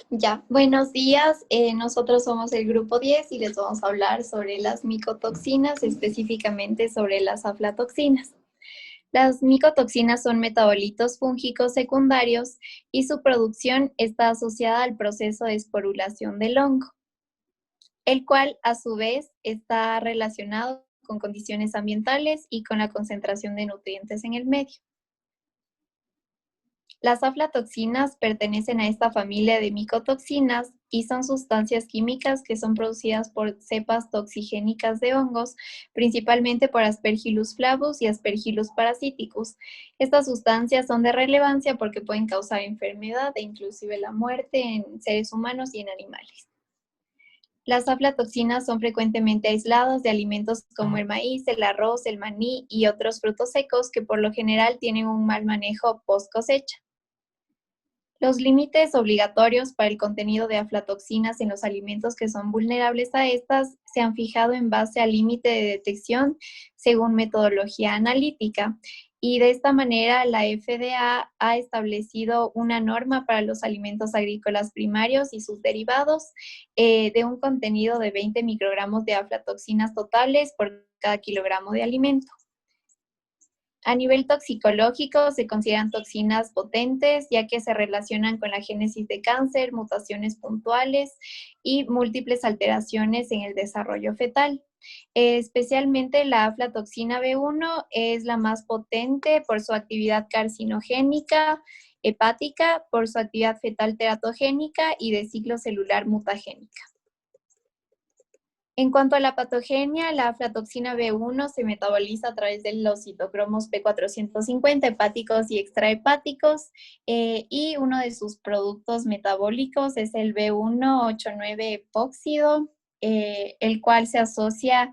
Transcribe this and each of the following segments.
Ya, buenos días. Nosotros somos el grupo 10 y les vamos a hablar sobre las micotoxinas, específicamente sobre las aflatoxinas. Las micotoxinas son metabolitos fúngicos secundarios y su producción está asociada al proceso de esporulación del hongo, el cual a su vez está relacionado con condiciones ambientales y con la concentración de nutrientes en el medio. Las aflatoxinas pertenecen a esta familia de micotoxinas y son sustancias químicas que son producidas por cepas toxigénicas de hongos, principalmente por Aspergillus flavus y Aspergillus parasiticus. Estas sustancias son de relevancia porque pueden causar enfermedad e inclusive la muerte en seres humanos y en animales. Las aflatoxinas son frecuentemente aisladas de alimentos como el maíz, el arroz, el maní y otros frutos secos que por lo general tienen un mal manejo post cosecha. Los límites obligatorios para el contenido de aflatoxinas en los alimentos que son vulnerables a estas se han fijado en base al límite de detección según metodología analítica. Y de esta manera, la FDA ha establecido una norma para los alimentos agrícolas primarios y sus derivados de un contenido de 20 microgramos de aflatoxinas totales por cada kilogramo de alimento. A nivel toxicológico, se consideran toxinas potentes, ya que se relacionan con la génesis de cáncer, mutaciones puntuales y múltiples alteraciones en el desarrollo fetal. Especialmente la aflatoxina B1 es la más potente por su actividad carcinogénica, hepática, por su actividad fetal teratogénica y de ciclo celular mutagénica. En cuanto a la patogenia, la aflatoxina B1 se metaboliza a través de los citocromos P450 hepáticos y extrahepáticos y uno de sus productos metabólicos es el B189 epóxido, el cual se asocia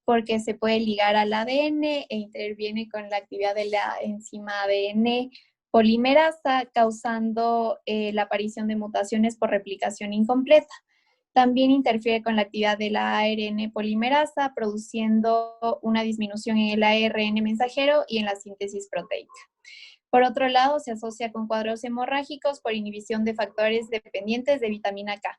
porque se puede ligar al ADN e interviene con la actividad de la enzima ADN polimerasa, causando la aparición de mutaciones por replicación incompleta. También interfiere con la actividad de la ARN polimerasa, produciendo una disminución en el ARN mensajero y en la síntesis proteica. Por otro lado, se asocia con cuadros hemorrágicos por inhibición de factores dependientes de vitamina K.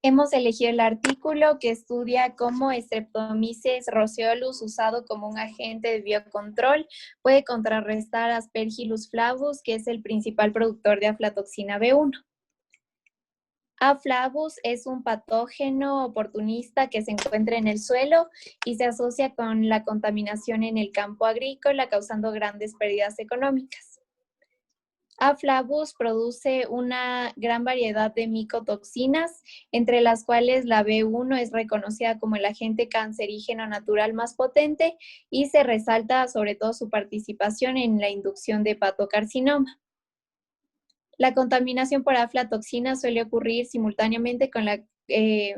Hemos elegido el artículo que estudia cómo Streptomyces roseolus, usado como un agente de biocontrol, puede contrarrestar Aspergillus flavus, que es el principal productor de aflatoxina B1. A. flavus es un patógeno oportunista que se encuentra en el suelo y se asocia con la contaminación en el campo agrícola, causando grandes pérdidas económicas. A. flavus produce una gran variedad de micotoxinas, entre las cuales la B1 es reconocida como el agente cancerígeno natural más potente y se resalta sobre todo su participación en la inducción de hepatocarcinoma. La contaminación por aflatoxina suele ocurrir simultáneamente con la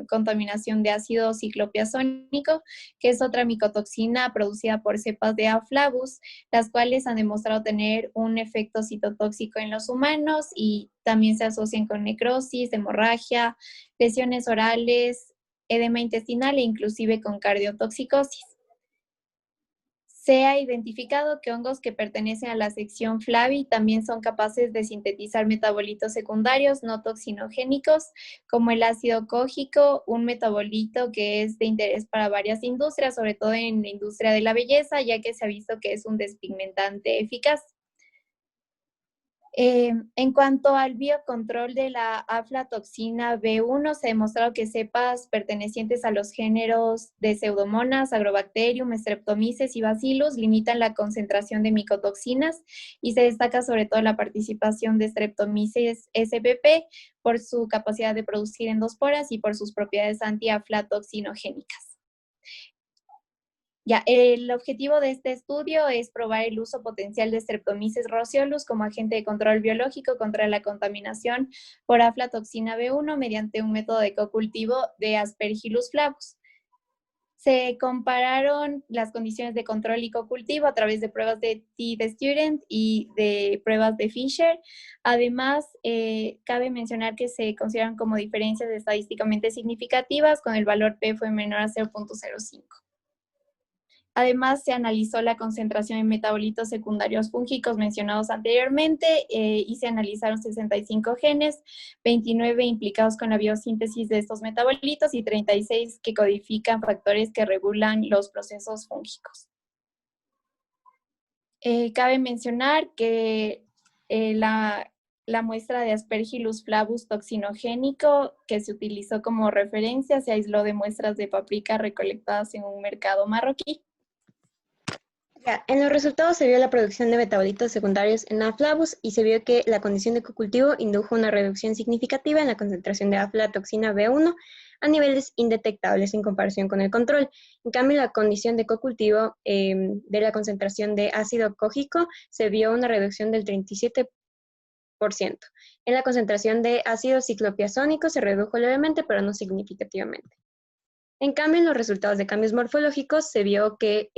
contaminación de ácido ciclopiazónico, que es otra micotoxina producida por cepas de A. flavus, las cuales han demostrado tener un efecto citotóxico en los humanos y también se asocian con necrosis, hemorragia, lesiones orales, edema intestinal e inclusive con cardiotoxicosis. Se ha identificado que hongos que pertenecen a la sección Flavi también son capaces de sintetizar metabolitos secundarios no toxinogénicos, como el ácido cógico, un metabolito que es de interés para varias industrias, sobre todo en la industria de la belleza, ya que se ha visto que es un despigmentante eficaz. En cuanto al biocontrol de la aflatoxina B1, se ha demostrado que cepas pertenecientes a los géneros de Pseudomonas, Agrobacterium, Streptomyces y Bacillus limitan la concentración de micotoxinas y se destaca sobre todo la participación de Streptomyces spp por su capacidad de producir endosporas y por sus propiedades antiaflatoxinogénicas. Ya, el objetivo de este estudio es probar el uso potencial de Streptomyces roseolus como agente de control biológico contra la contaminación por aflatoxina B1 mediante un método de cocultivo de Aspergillus flavus. Se compararon las condiciones de control y cocultivo a través de pruebas de T-Student y de pruebas de Fisher. Además, cabe mencionar que se consideran como diferencias estadísticamente significativas con el valor P fue menor a 0.05. Además, se analizó la concentración en metabolitos secundarios fúngicos mencionados anteriormente y se analizaron 65 genes, 29 implicados con la biosíntesis de estos metabolitos y 36 que codifican factores que regulan los procesos fúngicos. Cabe mencionar que la muestra de Aspergillus flavus toxinogénico que se utilizó como referencia se aisló de muestras de paprika recolectadas en un mercado marroquí. En los resultados se vio la producción de metabolitos secundarios en A. flavus y se vio que la condición de cocultivo indujo una reducción significativa en la concentración de aflatoxina B1 a niveles indetectables en comparación con el control. En cambio, la condición de cocultivo de la concentración de ácido cógico se vio una reducción del 37%. En la concentración de ácido ciclopiazónico se redujo levemente, pero no significativamente. En cambio, en los resultados de cambios morfológicos se vio que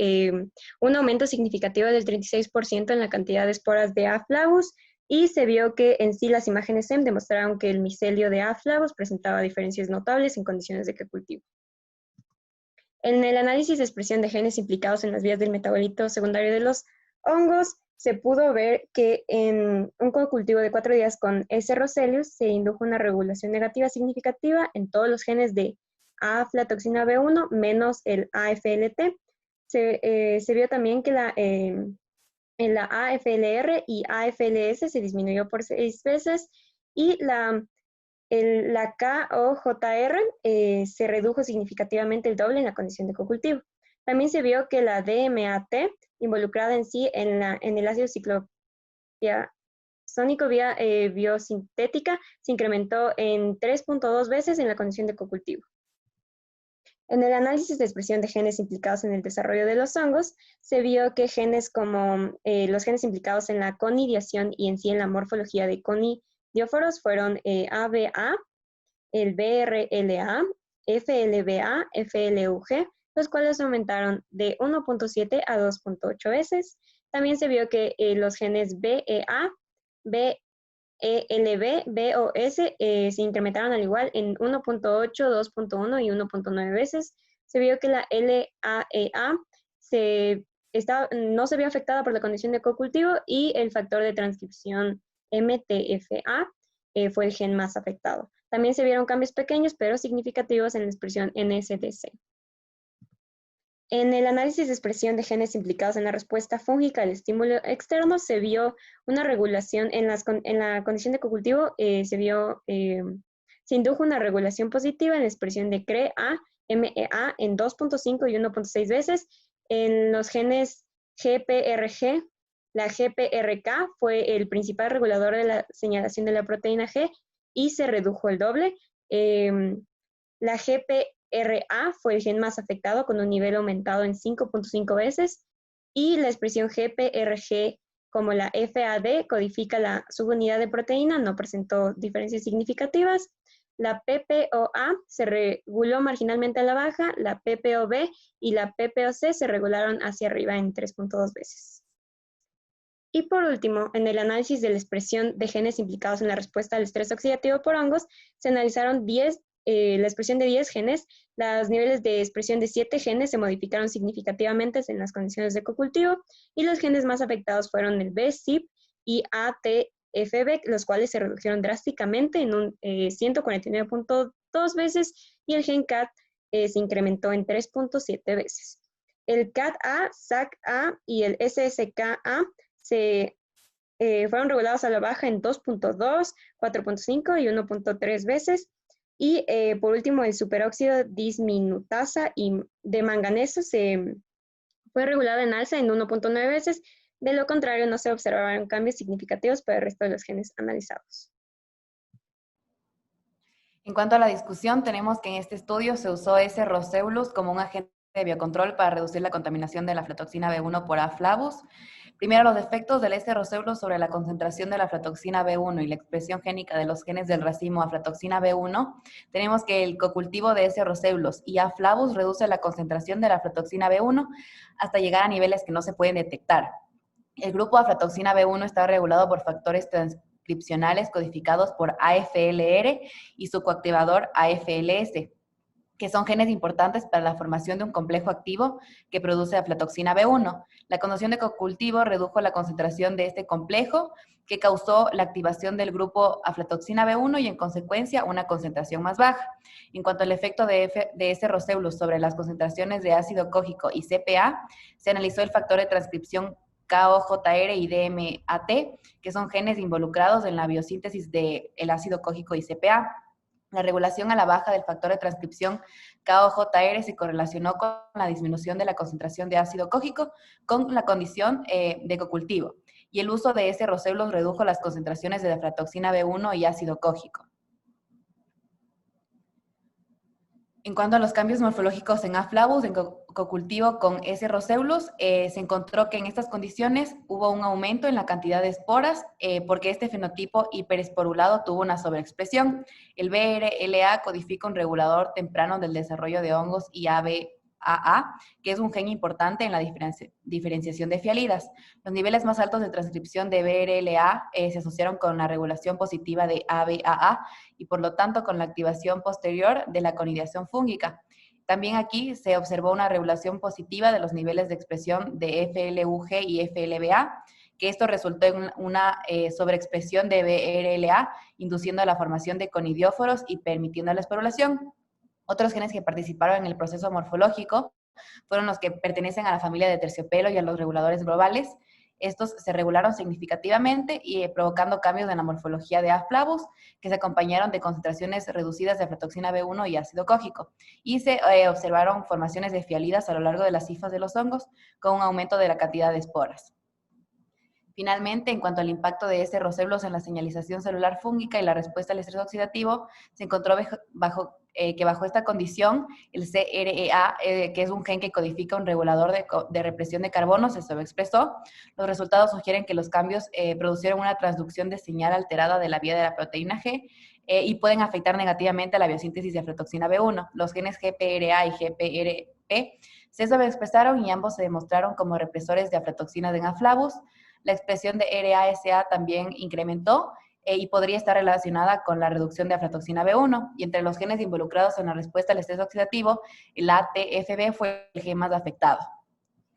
un aumento significativo del 36% en la cantidad de esporas de A. flavus y se vio que en sí las imágenes SEM demostraron que el micelio de A. flavus presentaba diferencias notables en condiciones de cultivo. En el análisis de expresión de genes implicados en las vías del metabolito secundario de los hongos, se pudo ver que en un cocultivo de 4 días con S. roselius se indujo una regulación negativa significativa en todos los genes de aflatoxina B1 menos el AFLT. Se vio también que en la AFLR y AFLS se disminuyó por 6 veces y la KOJR se redujo significativamente el doble en la condición de cocultivo. También se vio que la DMAT, involucrada en sí en el ácido ciclopiazónico vía biosintética, se incrementó en 3.2 veces en la condición de cocultivo. En el análisis de expresión de genes implicados en el desarrollo de los hongos, se vio que genes como los genes implicados en la conidiación y en sí en la morfología de conidióforos fueron ABA, el BRLA, FLBA, FLUG, los cuales aumentaron de 1.7 a 2.8 veces. También se vio que los genes BEA, ELB, BOS se incrementaron al igual en 1.8, 2.1 y 1.9 veces. Se vio que la LAEA no se vio afectada por la condición de cocultivo y el factor de transcripción MTFA fue el gen más afectado. También se vieron cambios pequeños pero significativos en la expresión NSDC. En el análisis de expresión de genes implicados en la respuesta fúngica al estímulo externo, se vio una regulación en la condición de cocultivo, se indujo una regulación positiva en la expresión de CREA, MEA en 2.5 y 1.6 veces. En los genes GPRG, la GPRK fue el principal regulador de la señalación de la proteína G y se redujo el doble. La GPRA fue el gen más afectado con un nivel aumentado en 5.5 veces y la expresión GPRG como la FAD codifica la subunidad de proteína, no presentó diferencias significativas. La PPOA se reguló marginalmente a la baja, la PPOB y la PPOC se regularon hacia arriba en 3.2 veces. Y por último, en el análisis de la expresión de genes implicados en la respuesta al estrés oxidativo por hongos, se analizaron la expresión de 10 genes. Los niveles de expresión de 7 genes se modificaron significativamente en las condiciones de cocultivo y los genes más afectados fueron el B, CYP y ATFB, los cuales se redujeron drásticamente en un 149.2 veces y el gen CAT se incrementó en 3.7 veces. El CAT-A, SAC-A y el SSK-A fueron regulados a la baja en 2.2, 4.5 y 1.3 veces. Y por último, el superóxido disminutasa y de manganeso fue regulado en alza en 1.9 veces. De lo contrario, no se observaron cambios significativos para el resto de los genes analizados. En cuanto a la discusión, tenemos que en este estudio se usó S. roseulus como un agente de biocontrol para reducir la contaminación de la aflatoxina B1 por A. flavus. Primero, los efectos del S. roseulus sobre la concentración de la aflatoxina B1 y la expresión génica de los genes del racimo aflatoxina B1. Tenemos que el cocultivo de S. roseulus y A. flavus reduce la concentración de la aflatoxina B1 hasta llegar a niveles que no se pueden detectar. El grupo aflatoxina B1 está regulado por factores transcripcionales codificados por AFLR y su coactivador AFLS. que son genes importantes para la formación de un complejo activo que produce aflatoxina B1. La conducción de cocultivo redujo la concentración de este complejo, que causó la activación del grupo aflatoxina B1 y en consecuencia una concentración más baja. En cuanto al efecto de S-Roseulus sobre las concentraciones de ácido cógico y CPA, se analizó el factor de transcripción KOJR y DMAT, que son genes involucrados en la biosíntesis del ácido cógico y CPA. La regulación a la baja del factor de transcripción KOJR se correlacionó con la disminución de la concentración de ácido cógico con la condición de cocultivo, y el uso de S-Roseulus redujo las concentraciones de aflatoxina B1 y ácido cógico. En cuanto a los cambios morfológicos en A. flavus, en cocultivo con S-Roseulus, se encontró que en estas condiciones hubo un aumento en la cantidad de esporas porque este fenotipo hiperesporulado tuvo una sobreexpresión. El BRLA codifica un regulador temprano del desarrollo de hongos y ABAA, que es un gen importante en la diferenciación de fialidas. Los niveles más altos de transcripción de BRLA se asociaron con la regulación positiva de ABAA y por lo tanto con la activación posterior de la conidiación fúngica. También aquí se observó una regulación positiva de los niveles de expresión de FLUG y FLBA, que esto resultó en una sobreexpresión de BRLA, induciendo la formación de conidióforos y permitiendo la esporulación. Otros genes que participaron en el proceso morfológico fueron los que pertenecen a la familia de terciopelo y a los reguladores globales. Estos se regularon significativamente y provocando cambios en la morfología de A. flavus, que se acompañaron de concentraciones reducidas de aflatoxina B1 y ácido cógico. Y se observaron formaciones de fialidas a lo largo de las hifas de los hongos, con un aumento de la cantidad de esporas. Finalmente, en cuanto al impacto de S-Roseulus en la señalización celular fúngica y la respuesta al estrés oxidativo, se encontró que bajo esta condición, el CREA, que es un gen que codifica un regulador de represión de carbono, se sobreexpresó. Los resultados sugieren que los cambios producieron una transducción de señal alterada de la vía de la proteína G y pueden afectar negativamente a la biosíntesis de aflatoxina B1. Los genes GPRA y GPRP se sobreexpresaron y ambos se demostraron como represores de aflatoxinas en A. flavus. La expresión de RASA también incrementó y podría estar relacionada con la reducción de aflatoxina B1. Y entre los genes involucrados en la respuesta al estrés oxidativo, el ATFB fue el gen más afectado.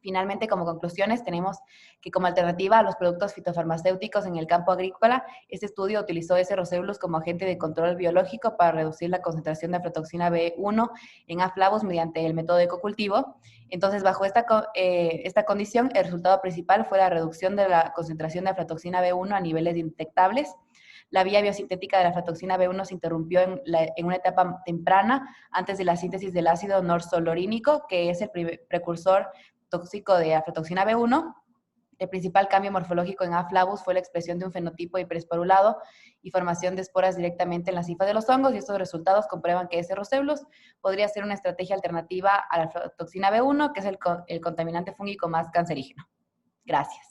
Finalmente, como conclusiones, tenemos que como alternativa a los productos fitofarmacéuticos en el campo agrícola, este estudio utilizó S-Roseulus como agente de control biológico para reducir la concentración de aflatoxina B1 en A. flavus mediante el método de cocultivo. Entonces, bajo esta condición, el resultado principal fue la reducción de la concentración de aflatoxina B1 a niveles indetectables. La vía biosintética de la aflatoxina B1 se interrumpió en una etapa temprana antes de la síntesis del ácido norsollorínico, que es el precursor tóxico de aflatoxina B1. El principal cambio morfológico en A. flavus fue la expresión de un fenotipo hiperesporulado y formación de esporas directamente en las hifas de los hongos, y estos resultados comprueban que S-Roseulus podría ser una estrategia alternativa a la aflatoxina B1, que es el contaminante fúngico más cancerígeno. Gracias.